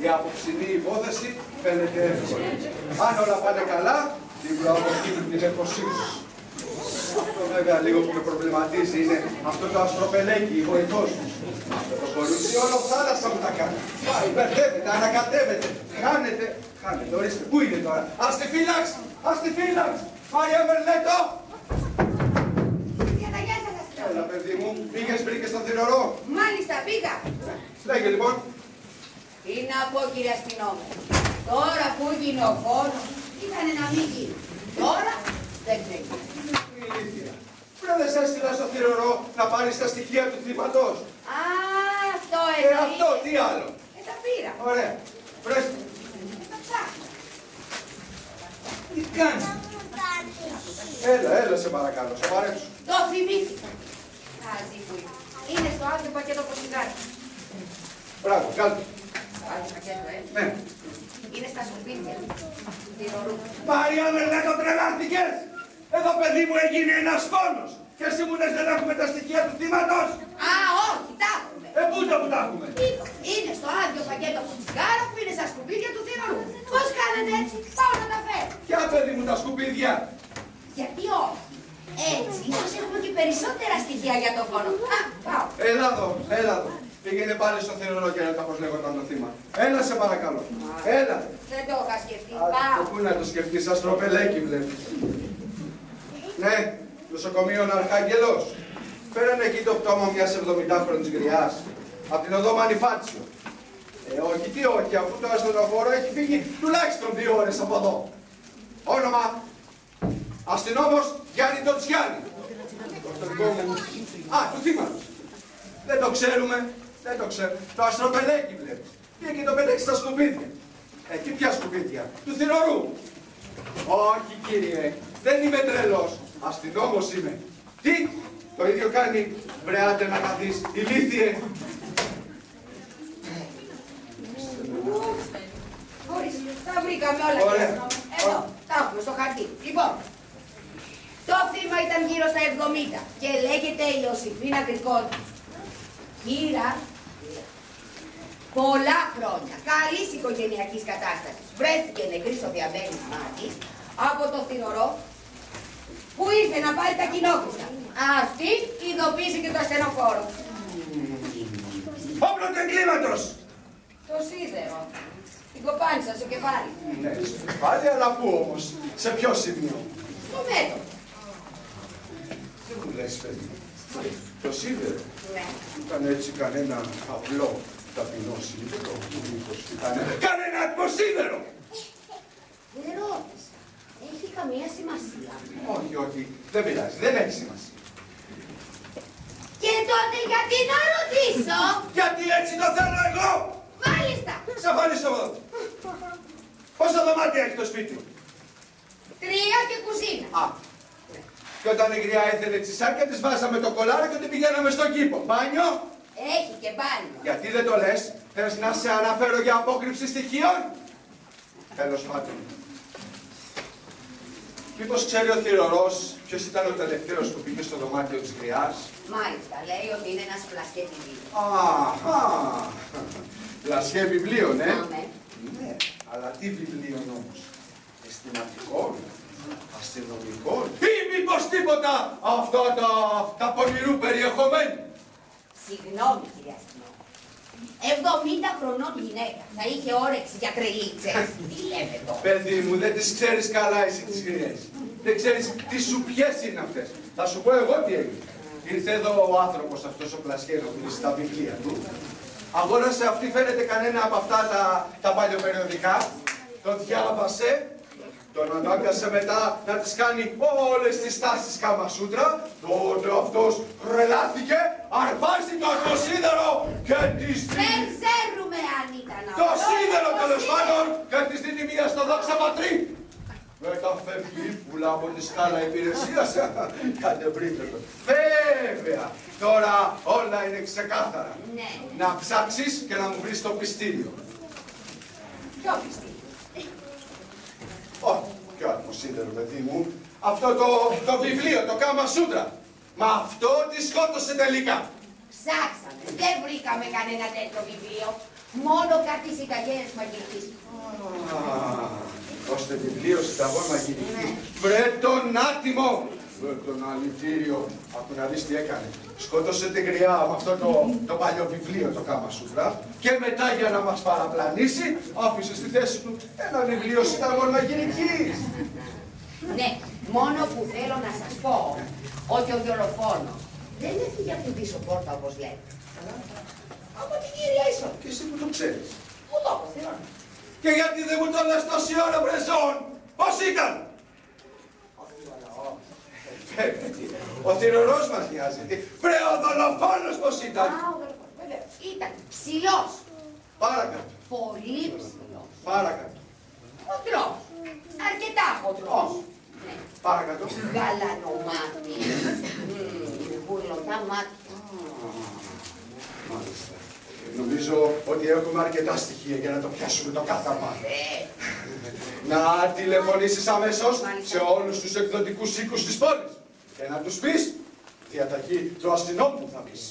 Η απόψινή υπόθεση φαίνεται εύκολη. Αν όλα πάνε καλά, την προαποκίνη την εποσύνη. Αυτό βέβαια λίγο που με προβληματίζει είναι αυτό το αστροπελέκι, η βοηθός μου. Αυτό το κορίτσι όλο θάλασσα μου τα κάνει. Πάει, μπερδεύεται, ανακατεύεται, χάνεται. Ορίστε, πού είναι τώρα. Ας τη φύλαξ, ας τη φύλαξ. Μαρία Μερλέτο. Έλα, παιδί μου, πήγες, βρήκες τον θηρορό. Μάλιστα, πήγα. Λέγε λοιπόν. Τι να πω, κύριε αστυνόμο. Τώρα που γίνει ο φόνος, ήταν να μην γίνει. Τώρα δεν ξέρει. Ηλίθεια. Πρέπει δεν σε έστειλα στο θηρορό να πάρεις τα στοιχεία του θύματος. Α, αυτό εννοεί. Αυτό, τι άλλο. Τα πήρα. Ωραία. Βρες. Τα ψάχνω. Τι κάνεις. Έλα, σε παρακαλώ, σοβαρέψου. Το θυμήθηκα. Χάζι που είναι. Είναι στο άδειο πακέτο ποσιγάρι. Μπράβο, κάτω. Άλλο πακέτο, Ναι. Είναι στα σκουπίδια του θηρορού. Μαρία Μερλέτο, τρελάθηκες. Εδώ, παιδί μου, έγινε ένας φόνος. Και εσύ μου λες δεν έχουμε τα στοιχεία του θύματος. Α, όχι, τα έχουμε. Πού τα έχουμε. Είναι στο άδειο πακέτο ποσιγάρο που είναι στα σκουπίδια του θηρορού. Πώς κάνετε έτσι, πάω να τα φέρω. Ποια, παιδί μου, τα σκουπίδια. Γιατί όχι. Έτσι, ίσως έχουμε και περισσότερα στοιχεία για το φόνο. Α, πάω. Έλα εδώ. Πήγαινε πάλι στο θηρορό και έλεγα πώς λέγονταν το θύμα. Έλα, σε παρακαλώ. Έλα. Δεν το είχα σκεφτεί. Άντε, Πάω. πού να το σκεφτείς, αστροπελέκι βλέπεις. Ναι, νοσοκομείο Αρχάγγελος. Φέρανε εκεί το πτώμα μιας 70χρονης γριάς. Απ' την οδό Μανιφάτσιο. Όχι, τι όχι, αφού το ασθενοφόρο έχει φύγει τουλάχιστον 2 ώρες από εδώ. Όνομα. Αστυνόμος Γιάννη Τοτσιάννη. Α, του θύματος. Δεν το ξέρουμε. Το αστροπελέκι βλέπεις. Πήγε και το πέταξε στα σκουπίδια. Τι πια σκουπίδια. Του θηρορού. Όχι, κύριε. Δεν είμαι τρελός. Αστυνόμος είμαι. Τι. Το ίδιο κάνει. Βρε, άντε να καθείς. Ηλίθιε. Ορίστε, τα βρήκαμε όλα. Εδώ, τα έχουμε στο χαρτί. Λοιπόν, το θύμα ήταν γύρω στα 70 και λέγεται Ιωσήφινα Γκρικόνη. Κύρα, πολλά χρόνια καλής οικογενειακής κατάστασης βρέθηκε νεκρή στο διαμέρισμά της από το θηρορό που ήρθε να πάρει τα κοινόχρηστα. Αυτή ειδοποίησε και το ασθενοφόρο. Όπλο του εγκλήματος! Το σίδερο. Την κοπάνισα στο κεφάλι. Ναι, στο κεφάλι, αλλά πού όμως, σε ποιο σημείο. Στο μέτωπο. Δεν μου λες, παιδί. Το σίδερο. Ναι. Ήταν έτσι κανένα απλό ταπεινό σίδερο. Μήπως ήταν κανένα ατμοσίδερο. Δεν ρώτησα. Έχει καμία σημασία. Όχι, δεν πειράζει, δεν έχει σημασία. Και τότε γιατί να ρωτήσω. Γιατί έτσι το θέλω εγώ. Μάλιστα. Ξαφανίσω εδώ. Πόσα δωμάτια έχει το σπίτι. 3 και κουζίνα. Α. Και όταν η γριά έθελε τσισάκια, της βάζαμε το κολάρο και την πηγαίναμε στον κήπο. Μπάνιο. Έχει και μπάνιο. Γιατί δεν το λες, θες να σε αναφέρω για απόκρυψη στοιχείων. Τέλος πάντων. Μήπως ξέρει ο θηρορός ποιος ήταν ο τελευταίος που πήγε στο δωμάτιο της γριάς. Μάλιστα, λέει ότι είναι ένας πλασιέ βιβλίο. Αχα. Πλασιέ βιβλίο, ναι. Ναι, αλλά τι βιβλίων όμως. Αισθηματικών, αστυνομικών ή μήπως τίποτα αυτά τα πονηρού περιεχομένου. Συγγνώμη, κύριε αστυνόμο. 70 χρονών γυναίκα θα είχε όρεξη για τρελίτσες. Τι λέμε τώρα. Παιδί μου, δεν τις ξέρεις καλά εσύ τις γριές. Δεν ξέρεις τι σουπιές είναι αυτές. Θα σου πω εγώ τι έγινε. Ήρθε εδώ ο άνθρωπος αυτός ο Πλασιένο που είναι στα βιβλία του. Αγόρασε αυτή φαίνεται κανένα από αυτά τα παλιοπεριοδικά. Το διάβασε. Τον ανάγκασε μετά να τις κάνει όλες τις τάσεις Καμασούτρα. Τότε αυτός τρελάθηκε, αρπάζει το Εκκλησίας στο δόξα πατρί. Μεταφεύγει πουλά από τη σκάλα υπηρεσίας. Κάντε βρείτε το. Βέβαια, τώρα όλα είναι ξεκάθαρα. Ναι. Να ψάξεις και να μου βρεις το πιστήριο. Ποιο πιστήριο? Όχι, ποιο ατμοσύντερο, παιδί μου. Αυτό το βιβλίο, το Κάμα Σούτρα. Μα αυτό τη σκότωσε τελικά. Ψάξαμε. Δεν βρήκαμε κανένα τέτοιο βιβλίο. Μόνο κάτι σιταγές μαγειρικής. Ώστε βιβλίο συνταγών μαγειρικής. Βρε τον άτιμο! Βρε τον αληθήριο. Άκου να δεις τι έκανε. Σκότωσε την γριά με αυτό το παλιό βιβλίο, το Κάμα Σούτρα. Και μετά για να μας παραπλανήσει, άφησε στη θέση του ένα βιβλίο συνταγών μαγειρικής. Ναι, μόνο που θέλω να σας πω ότι ο δολοφόνος δεν έφυγε από την πίσω πόρτα όπως λέτε. Από την κυρία Ίσο. Και εσύ που το ξέρεις. Μου το είπα, θέλω. Και γιατί δεν μου το λες τόση ώρα, Μπρεζόν! Πώς ήταν! Ο θηρορός μας νοιάζεται. Βρε ο δολοφόνος πώς ήταν! Α, ο δολοφόνος, βέβαια. Ήταν ψηλός. Παρακάτω. Πολύ ψηλός. Παρακάτω. Χοντρός. Αρκετά χοντρός. Ναι. Παρακάτω. Γαλανομάτι. Βουλωτά μάτια. Μάλιστα. Νομίζω ότι έχουμε αρκετά στοιχεία για να το πιάσουμε το κάθαρμα. Να τηλεφωνήσεις αμέσως σε όλους τους εκδοτικούς οίκους της πόλης και να τους πεις, διαταγή του αστυνόμου θα πεις,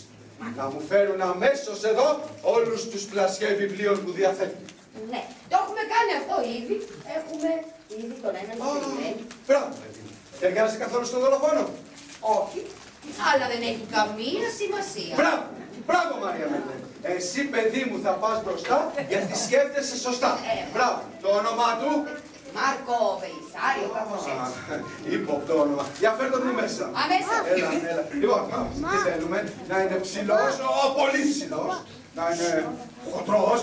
να μου φέρουν αμέσως εδώ όλους τους πλασιέ βιβλίων που διαθέτουν. Ναι, το έχουμε κάνει αυτό ήδη. Έχουμε ήδη τον έναν περιμένει. Μπράβο, παιδί μου. Εργάζεσαι καθόλου στον δολοφόνο? Όχι, αλλά δεν έχει καμία σημασία. Μπράβο, μπράβο Μαρία Μέλε. Εσύ παιδί μου θα πας μπροστά γιατί σκέφτεσαι σωστά. Μπράβο, το όνομά του? Μάρκο Βελισσάριο, κάπως έτσι. Ύποπτο όνομα. Για φέρ' τον μου μέσα. Αμέσως. Έλα. Λοιπόν, τι θέλουμε, να είναι ψηλός, πολύ ψηλός. Να είναι χοντρός,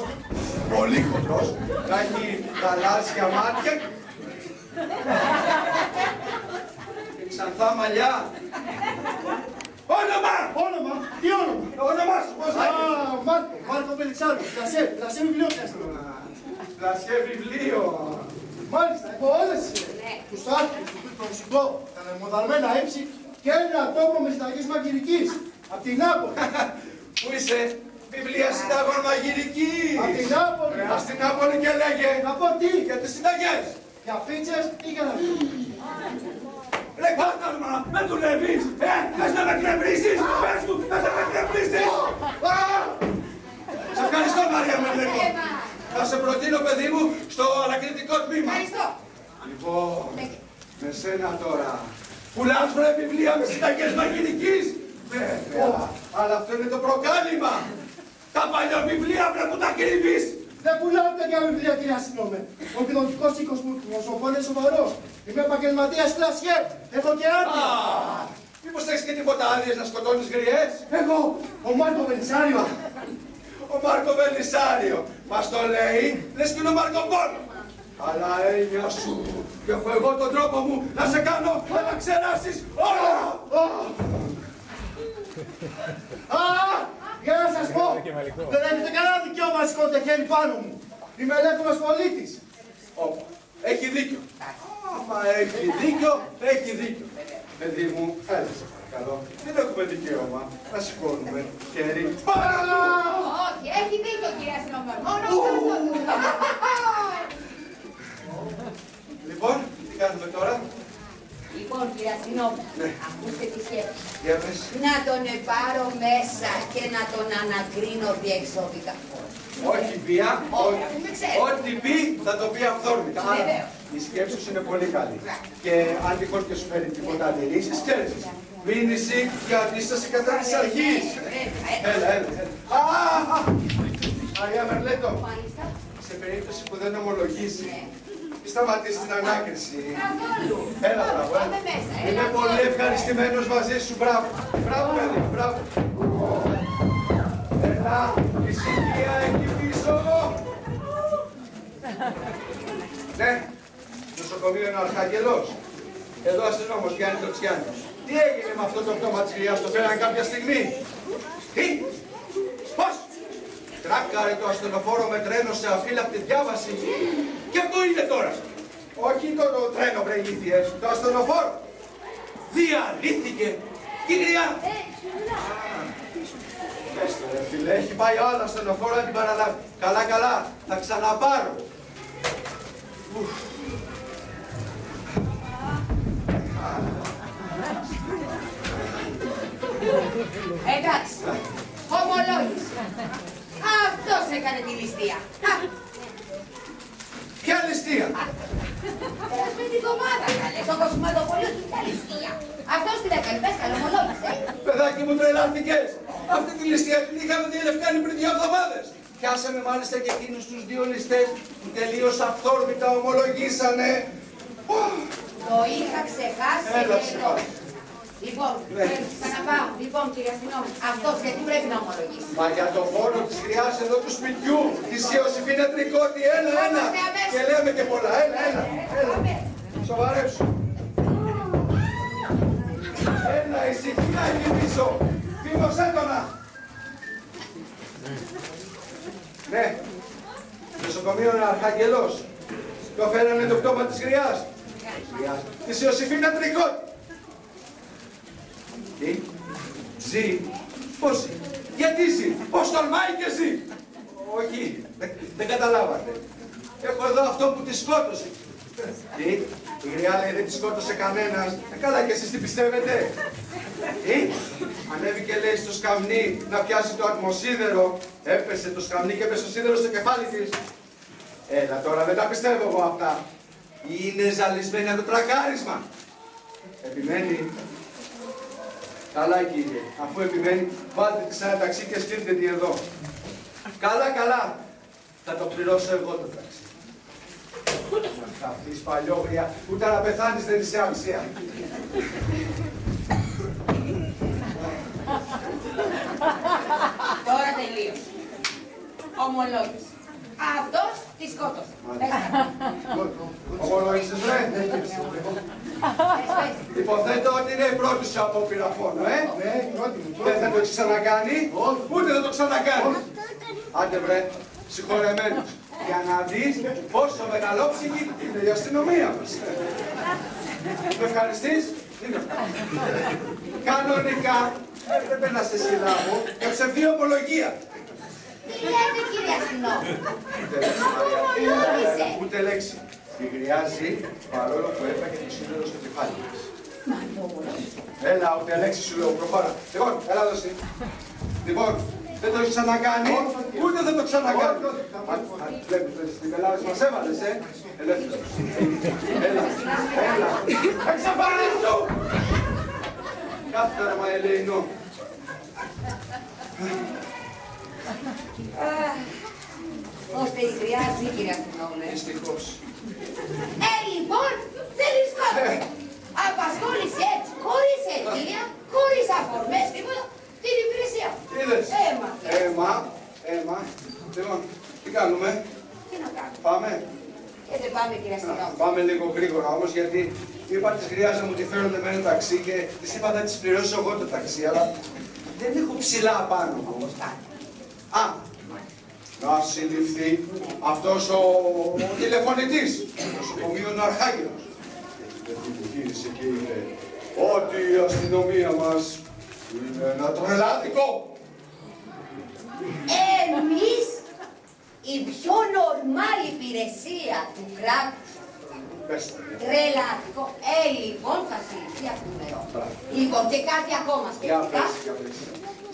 πολύ χοντρός. Να έχει γαλάζια μάτια. Και ξανθά μαλλιά. Όνομα! Όνομα! Τι όνομα! Το όνομά σου, πώς λέγεται? Μάρκο Βελισσάριο. Πλασέ βιβλίο πιάστε. Πλασιέ βιβλίο. Μάλιστα, έχω όλες τους άκρους, το μουσικό, τα νεμοδαρμένα ύψη και ένα τόπο με συνταγές μαγειρικής. Απ' την Νάπολη. Πού είσαι? Βιβλία συνταγών μαγειρικής. Απ' την Νάπολη. Ας στην Νάπολη και λέγε. Να πω τι, Για τις συνταγές. για πίτσες ή για να πει. Ρε κάθαρμα, με δουλεύεις. Θες να με εκνευρίσεις. Πες μου, θες να με εκνευρίσεις. Σε ευχαριστώ Μαρία Μελέκο. Θα σε προτείνω παιδί μου στο ανακριτικό τμήμα. Ευχαριστώ. Λοιπόν, με σένα τώρα. Πουλάς βρε βιβλία με συνταγές μαγειρικής. Βέβαια, αλλά αυτό είναι το προκάλημα. Τα παλιά βιβλία βρε που τα κρύβεις. Δεν πουλάω τέτοια βιβλία, κυρία Συνόμε. Ο εκδοτικός οίκος μου, ο Σοφών είναι σοβαρός. Είμαι επαγγελματίας κλασιέ. Έχω και άδεια. Μήπως έχεις και τίποτα άδειες να σκοτώνεις γριές? Εγώ, ο Μάρκο Βελισσάριο. Ο Μάρκο Βελισσάριο. Μας το λέει, λες και είναι ο Μάρκο Πόλο. Αλλά έννοια σου, και έχω εγώ τον τρόπο μου να σε κάνω να τα ξεράσεις όλα. Για να σας πω, δεν έχετε κανένα δικαίωμα να σηκώνετε χέρι πάνω μου. Είμαι ελεύθερος πολίτης. Όπα, έχει δίκιο. Άμα έχει δίκιο, έχει δίκιο. Παιδί μου, έλα σε παρακαλώ. Δεν έχουμε δικαίωμα να σηκώνουμε χέρι πάνω. Όχι, έχει δίκιο κυρία Συνόμε. Μόνο αυτό. Λοιπόν, τι κάνουμε τώρα? Λοιπόν, κυρία Συνόμε, ακούστε τη σκέψη. Για πες. Να τον πάρω μέσα και να τον ανακρίνω διεξοδικά. Όχι βία, Όχι, δεν ξέρω. ό,τι πει θα το πει αυθόρμητα. Άρα, Βεβαίως. η σκέψη σου είναι πολύ καλή. Και αν τυχόν και σου φέρει τίποτα αντιρρήσεις, ξέρεις. Μήνυση για αντίσταση κατά της αρχής. Έλα. Μαρία Μερλέτο, Μάλιστα. σε περίπτωση που δεν ομολογήσει, σταματήσει την ανάκριση. Καθόλου. Έλα, μπράβο. Πάμε μέσα. Είμαι πολύ ευχαριστημένος μαζί σου. Μπράβο. Μπράβο, παιδί. Μπράβο. Έλα, ησυχία εκεί πίσω. Ναι, νοσοκομείο είναι ο Αρχάγγελος. Εδώ αστυνόμος Γιάννη Τοξιάννης. Τι έγινε με αυτό το πτώμα της γριάς, το φέραν κάποια στιγμή? Τι, πώς, Τράκαρε το ασθενοφόρο με τρένο σε αφύλακτη διάβαση. Και πού είναι τώρα? Όχι το τρένο, βρε ηλίθιες, το ασθενοφόρο. Διαλύθηκε. Τι γριά. Πέστε ρε φίλε, έχει πάει άλλο ασθενοφόρο να την παραλάβει. Καλά, καλά, θα ξαναπάρω. Εντάξει, ομολόγησε. Αυτός έκανε τη ληστεία. Ποια ληστεία? Με την κομμάτα, καλέ, το κοσματοπολείο του, ποια ληστεία. Αυτός την έκανε, πες καλά, ομολόγησε. Παιδάκι μου, τρελάθηκες. Αυτή τη ληστεία την είχαμε διελευκάνει πριν 2 εβδομάδες. Πιάσαμε μάλιστα και εκείνους τους 2 ληστές που τελείως αυθόρμητα ομολογήσανε. Το είχα ξεχάσει. Έλα, ξεχάσει. Λοιπόν, ξαναπάω. Λοιπόν, κύριε αστυνόμη, αυτός γιατί πρέπει να ομολογήσει? Μα για το πόνο της γριάς εδώ του σπιτιού, της Ιωσήφινα Τρικότη, έλα. Και λέμε και πολλά, έλα. Σοβαρέψου. Έλα, ησυχία εκεί πίσω. Φήμωσέ τονα. Ναι, νοσοκομείο Αρχάγγελος. Το φέρανε το πτώμα της γριάς. Της Ιωσήφινα Τρικότη. Τι, ζει, πώς ζει, γιατί ζει, πώς τολμάει και ζει. Όχι, δεν καταλάβατε. Έχω εδώ αυτό που τη σκότωσε. Τι, η γριά λέει δεν τη σκότωσε κανένας. Καλά και εσείς τι πιστεύετε? Τι, ανέβηκε λέει στο σκαμνί να πιάσει το ατμοσίδερο. Έπεσε το σκαμνί και έπεσε το σίδερο στο κεφάλι της. Έλα τώρα, δεν τα πιστεύω εγώ αυτά. Είναι ζαλισμένη από το τρακάρισμα. Επιμένει. Καλά κύριε, αφού επιμένει, βάλτε τη σε ένα ταξί και στείλτε τη εδώ. Καλά, θα το πληρώσω εγώ το ταξί. Θα αυτής παλιόγρια, ούτε να πεθάνεις δεν είσαι αμυσία. Τώρα τελείωσε. Ομολόγησε. Αυτός τη σκότωσε. Ομολόγησες ρε. Υποθέτω ότι είναι η πρώτη σου απόπειρα φόνο, Δεν θα το ξανακάνει, ούτε θα το ξανακάνει. Άντε βρε, συγχωρεμένος, για να δεις πόσο μεγαλόψυχη είναι η αστυνομία μας. Με ευχαριστείς? Κανονικά έπρεπε να σε συλλάβω για ψευδή ομολογία. Τι λέτε κύριε αστυνόμη? Ούτε λέξη. Τη γριάζει παρόλο που έφαγε το σίδερο στο κεφάλι της. Έλα, ούτε λέξη σου λέω, προχώρα. Λοιπόν, έλα δώσει. Λοιπόν, δεν το έχει ξανακάνει, ούτε δεν το ξανακάνει. Βλέπεις, στην Ελλάδα μας έβαλες, ελεύθερος. Έλα. Εξαφανίσου! Κάθεται ρε Μαελεϊνό. Ώστε η γριά ζει, κύριε αστυνόμη. Δυστυχώς. Λοιπόν, δεν σκότωσε. Απασχόλησε έτσι, χωρίς αιτία, χωρίς αφορμές, τίποτα, την υπηρεσία. Είδες. Έμα. Λοιπόν, τι κάνουμε? Τι να κάνουμε? Πάμε. Και δεν πάμε, κύριε αστυνόμη. Πάμε λίγο γρήγορα όμως, γιατί είπα της γριάς να μου τη φέρουν με ένα ταξί και της είπα θα της πληρώσω εγώ το ταξί, αλλά δεν έχω ψηλά πάνω. Να συλληφθεί αυτός ο τηλεφωνητής του νοσοκομείου Αρχάγγελος. Επιχείρησε και είπε ότι η αστυνομία μας είναι ένα τρελάτικο. Εμείς η πιο νορμάλ υπηρεσία του κράτους. Τρελάτικο. Λοιπόν, θα συλληφθεί από το νερό. Λοιπόν, και κάτι ακόμα σχετικά.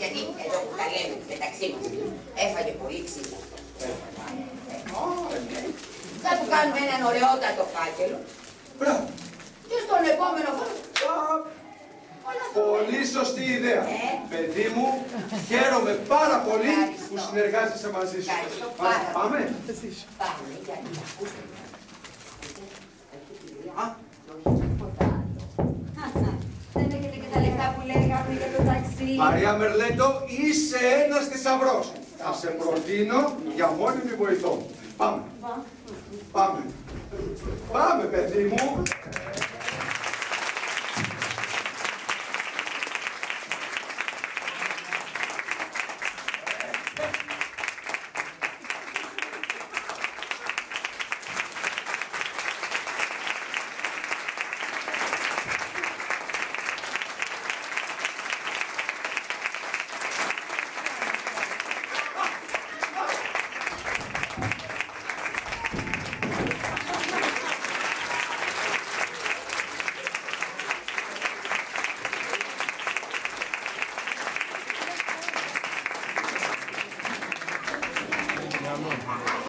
Γιατί εδώ που τα λέμε μεταξύ μας, έφαγε πολύ ξύλο. Θα του κάνουμε έναν ωραιότατο φάκελο. Μπράβο. Και στον επόμενο χρόνο. Πολύ σωστή ιδέα. Παιδί μου, χαίρομαι πάρα πολύ που συνεργάζεσαι μαζί σου. Πάμε. Πάμε, γιατί ακούστε. Δεν έχετε και τα λεφτά που λέγαμε για το ταξί. Μαρία Μερλέντο, είσαι ένας θησαυρός. Θα σε προτείνω για μόνιμη βοηθό. Πάμε. Πάμε, παιδί μου.